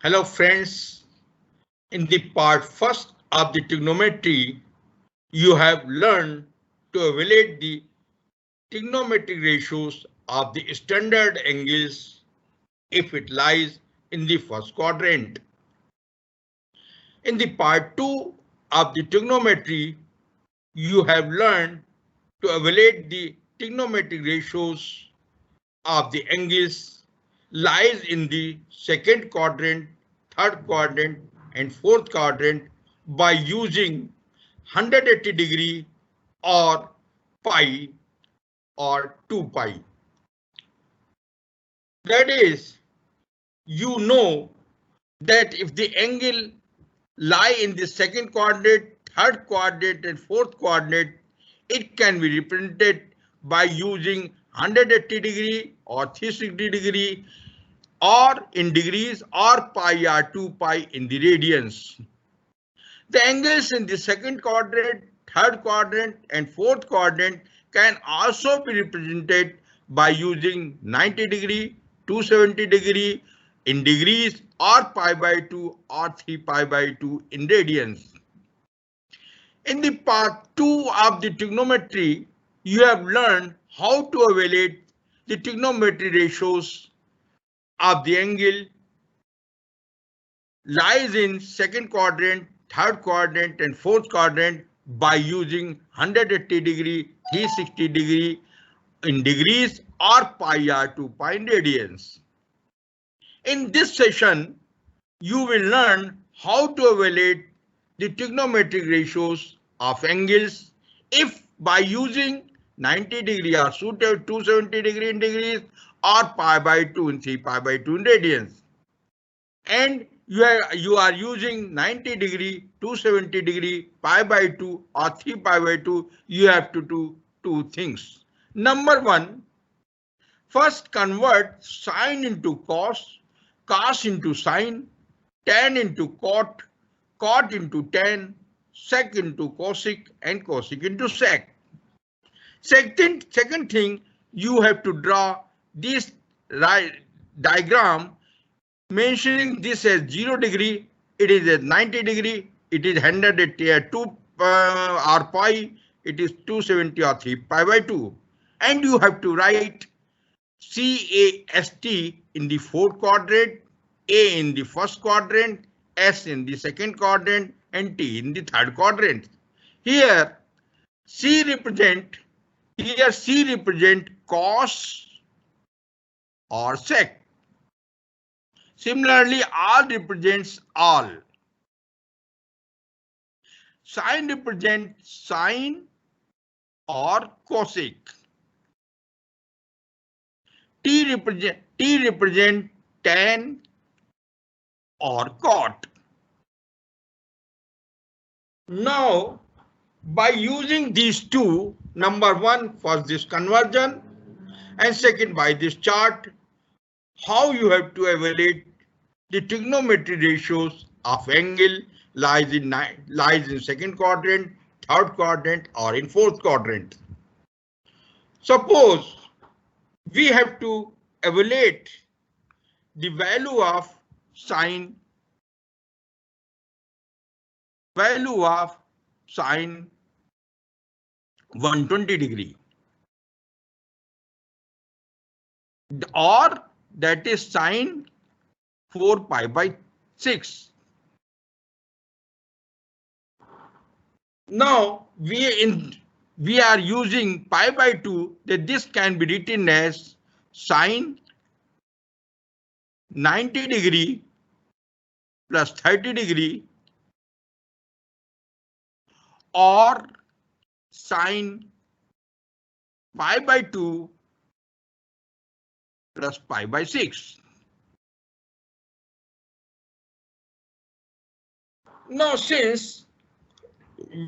Hello friends, in the part first of the trigonometry, you have learned to evaluate the trigonometric ratios of the standard angles if it lies in the first quadrant. In the part 2 of the trigonometry, you have learned to evaluate the trigonometric ratios of the angles lies in the second quadrant, third quadrant and fourth quadrant by using 180 degree or pi or 2 pi. That is, you know that if the angle lie in the second quadrant, third quadrant and fourth quadrant, it can be represented by using 180 degree or 360 degree or in degrees or pi or 2 pi in the radians. The angles in the second quadrant, third quadrant and fourth quadrant can also be represented by using 90 degree, 270 degree in degrees or pi by 2 or 3 pi by 2 in radians. In the part 2 of the trigonometry, you have learned how to evaluate the trigonometry ratios of the angle lies in second quadrant, third quadrant and fourth quadrant by using 180 degree, 360 degree in degrees or pi r 2 pi in radians. In this session, you will learn how to evaluate the trigonometric ratios of angles if by using 90 degree or 270 degree in degrees or pi by 2 and 3 pi by 2 in radians. And you are using 90 degree, 270 degree, pi by 2 or 3 pi by 2, you have to do two things. Number one, first convert sine into cos, cos into sine, tan into cot, cot into tan, sec into cosec and cosec into sec. Second thing, you have to draw this diagram mentioning this as 0 degree, it is at 90 degree, it is 100 at 2 or pi, it is 270 or 3 pi by 2. And you have to write CAST in the fourth quadrant, A in the first quadrant, S in the second quadrant, and T in the third quadrant. Here C represent cos or sec. Similarly, R represents all. Sine represents sine or cosec. T represent tan or cot. Now, by using these two, number one, first this conversion, and second by this chart, how you have to evaluate the trigonometry ratios of angle lies in second quadrant, third quadrant, or in fourth quadrant. Suppose we have to evaluate the value of sine 120 degree, or that is sine 4 pi by 6. Now we are using pi by 2, that this can be written as sine 90 degree plus 30 degree or sine pi by 2 plus pi by 6. Now since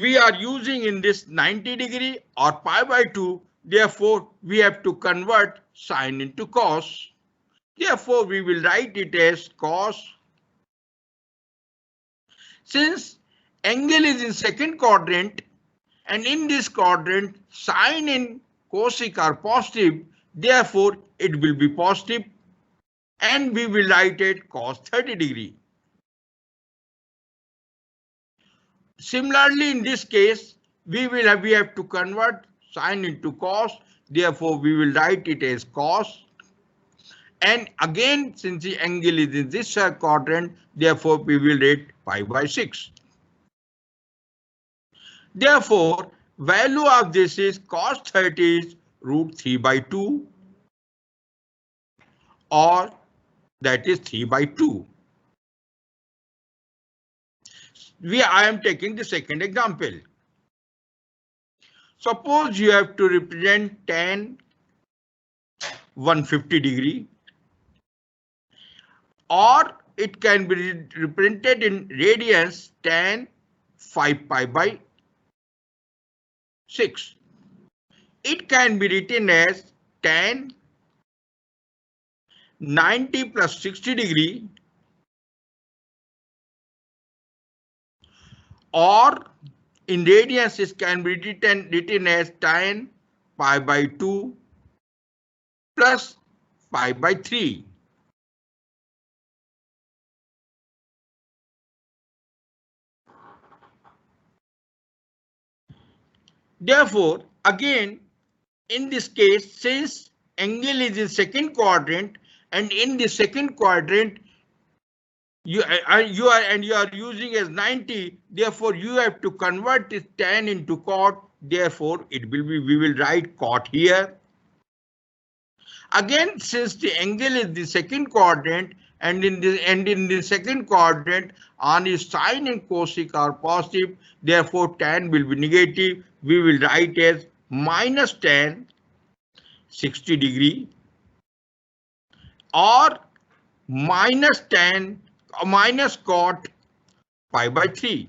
we are using in this 90 degree or pi by 2, therefore we have to convert sine into cos. Therefore we will write it as cos. Since angle is in second quadrant and in this quadrant sine and cosec are positive, therefore it will be positive and we will write it cos 30 degree. Similarly, in this case, we have to convert sine into cos. Therefore, we will write it as cos. And again, since the angle is in this quadrant, therefore we will write pi by 6. Therefore, value of this is cos 30 is root 3 by 2, or that is 3 by 2. I am taking the second example. Suppose you have to represent tan 150 degree, or it can be represented in radians tan 5 pi by 6. It can be written as tan 90 plus 60 degree, or in radians it can be written as tan pi by 2 plus pi by 3. Therefore, again, in this case, since angle is in second quadrant, and in the second quadrant you are using as 90, therefore you have to convert this tan into cot. Therefore, it will be, we will write cot here. Again, since the angle is the second quadrant, and in the second quadrant only sine and cosec are positive, therefore tan will be negative. We will write as minus tan 60 degree, or minus tan minus cot pi by 3.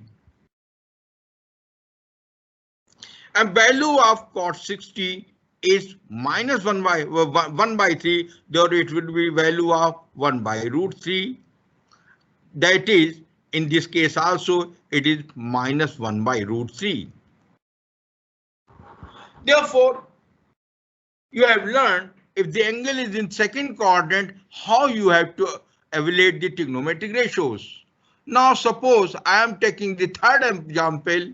And value of cot 60 is minus 1 by 3, therefore it will be value of 1 by root 3. That is, in this case also it is minus 1 by root 3. Therefore, you have learned if the angle is in second quadrant, how you have to evaluate the trigonometric ratios. Now suppose I am taking the third example,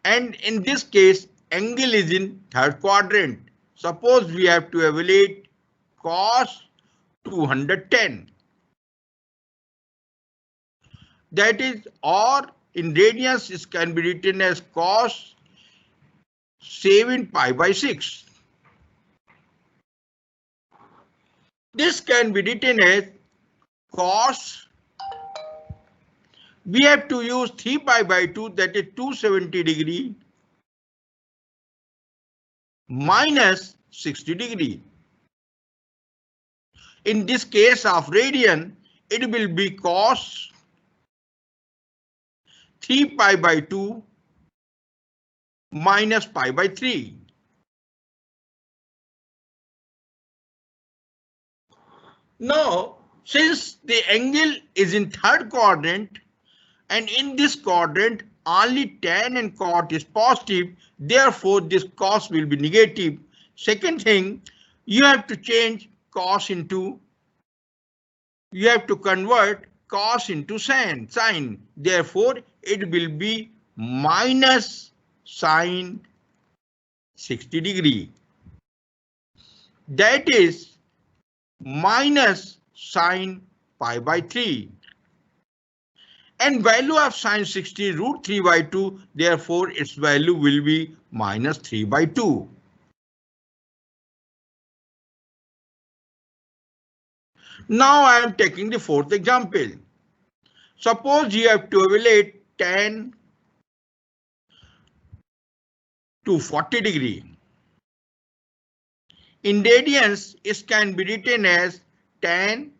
and in this case angle is in third quadrant. Suppose we have to evaluate cos 210. That is, or in radians it can be written as cos 7 pi by 6. This can be written as cos, we have to use 3 pi by 2, that is 270 degree, minus 60 degree. In this case of radian, it will be cos 3 pi by 2 minus pi by 3. Now, since the angle is in third quadrant, and in this quadrant only tan and cot is positive, therefore this cos will be negative. Second thing, you have to change cos into, you have to convert cos into sine. Therefore, it will be minus sine 60 degree. That is minus sine pi by 3. And value of sine 60 root 3 by 2, therefore its value will be minus 3 by 2. Now I am taking the fourth example. Suppose you have to evaluate tan to 40 degree. In radians, it can be written as tan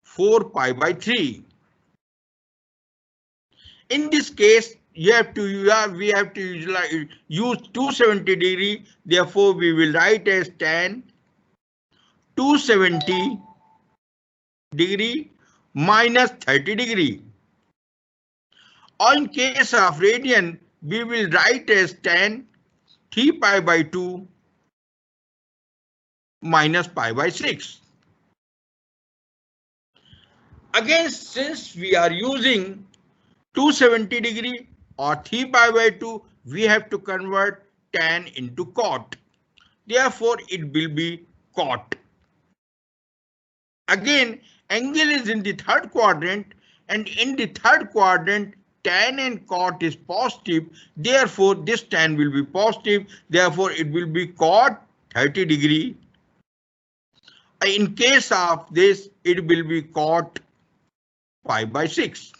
4 pi by 3. In this case, we have to use 270 degree. Therefore, we will write as tan 270 degree minus 30 degree. Or in case of radian, we will write as tan 3 pi by 2 minus pi by 6. Again, since we are using 270 degree or 3 pi by 2, we have to convert tan into cot. Therefore, it will be cot. Again, angle is in the third quadrant, and in the third quadrant, tan and cot is positive. Therefore, this tan will be positive. Therefore, it will be cot 30 degree. In case of this, it will be cot pi by 6.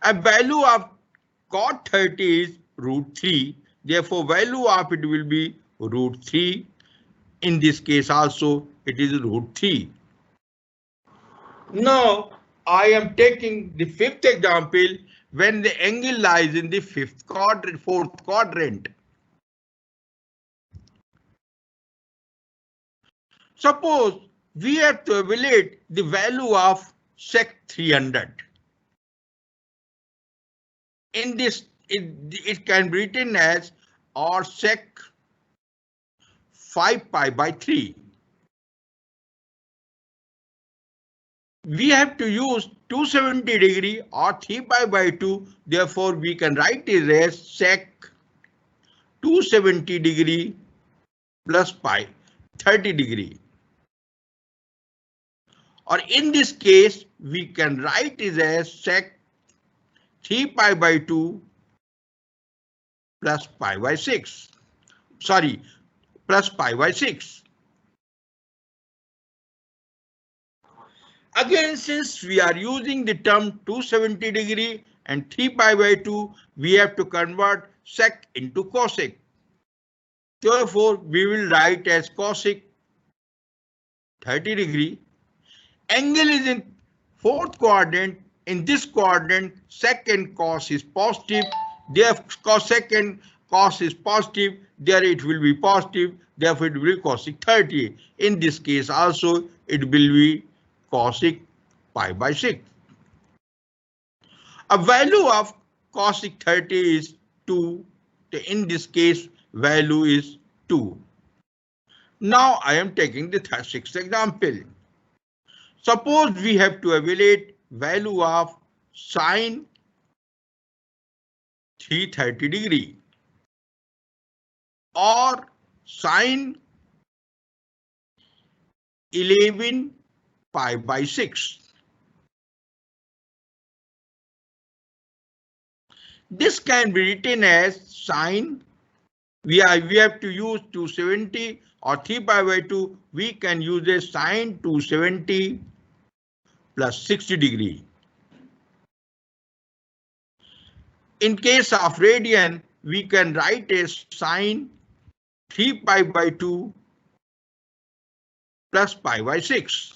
A value of cot 30 is root 3. Therefore, value of it will be root 3. In this case also, it is root 3. Now, I am taking the fifth example when the angle lies in the fourth quadrant. Suppose we have to evaluate the value of sec 300. In this, it can be written as or sec 5 pi by 3. We have to use 270 degree or 3 pi by 2. Therefore, we can write it as sec 270 degree plus pi 30 degree. Or in this case, we can write it as sec 3 pi by 2 plus pi by 6. Sorry, plus pi by 6. Again, since we are using the term 270 degree and 3 pi by 2, we have to convert sec into cosec. Therefore, we will write as cosec 30 degree. Angle is in fourth quadrant. In this quadrant, sec and cos is positive. Therefore, sec and cos is positive. There it will be positive. Therefore, it will be cosec 30. In this case also, it will be cosec pi by 6. A value of cosec 30 is 2. In this case, value is 2. Now I am taking the sixth example. Suppose we have to evaluate value of sine 330 degree or sine 11 pi by 6. This can be written as sine. We have to use 270 or 3 pi by 2. We can use a sine 270 plus 60 degree. In case of radian, we can write as sine 3 pi by 2 plus pi by 6.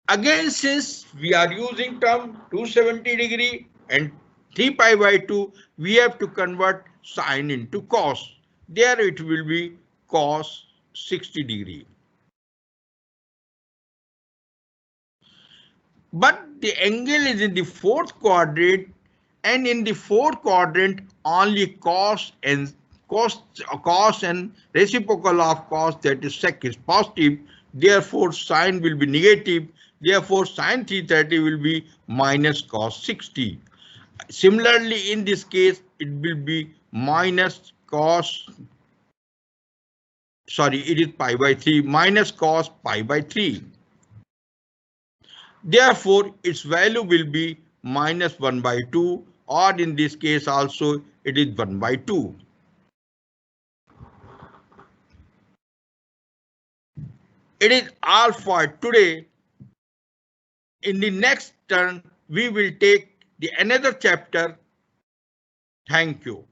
Again, since we are using term 270 degree and 3 pi by 2, we have to convert sine into cos. There it will be cos 60 degree. But the angle is in the fourth quadrant, and in the fourth quadrant only cos and reciprocal of cos, that is sec, is positive. Therefore, sine will be negative. Therefore, sine 330 will be minus cos 60. Similarly, in this case, it will be minus cos. Sorry, it is pi by 3 minus cos pi by 3. Therefore, its value will be minus 1 by 2, or in this case also it is 1 by 2. It is all for today. In the next turn, we will take the another chapter. Thank you.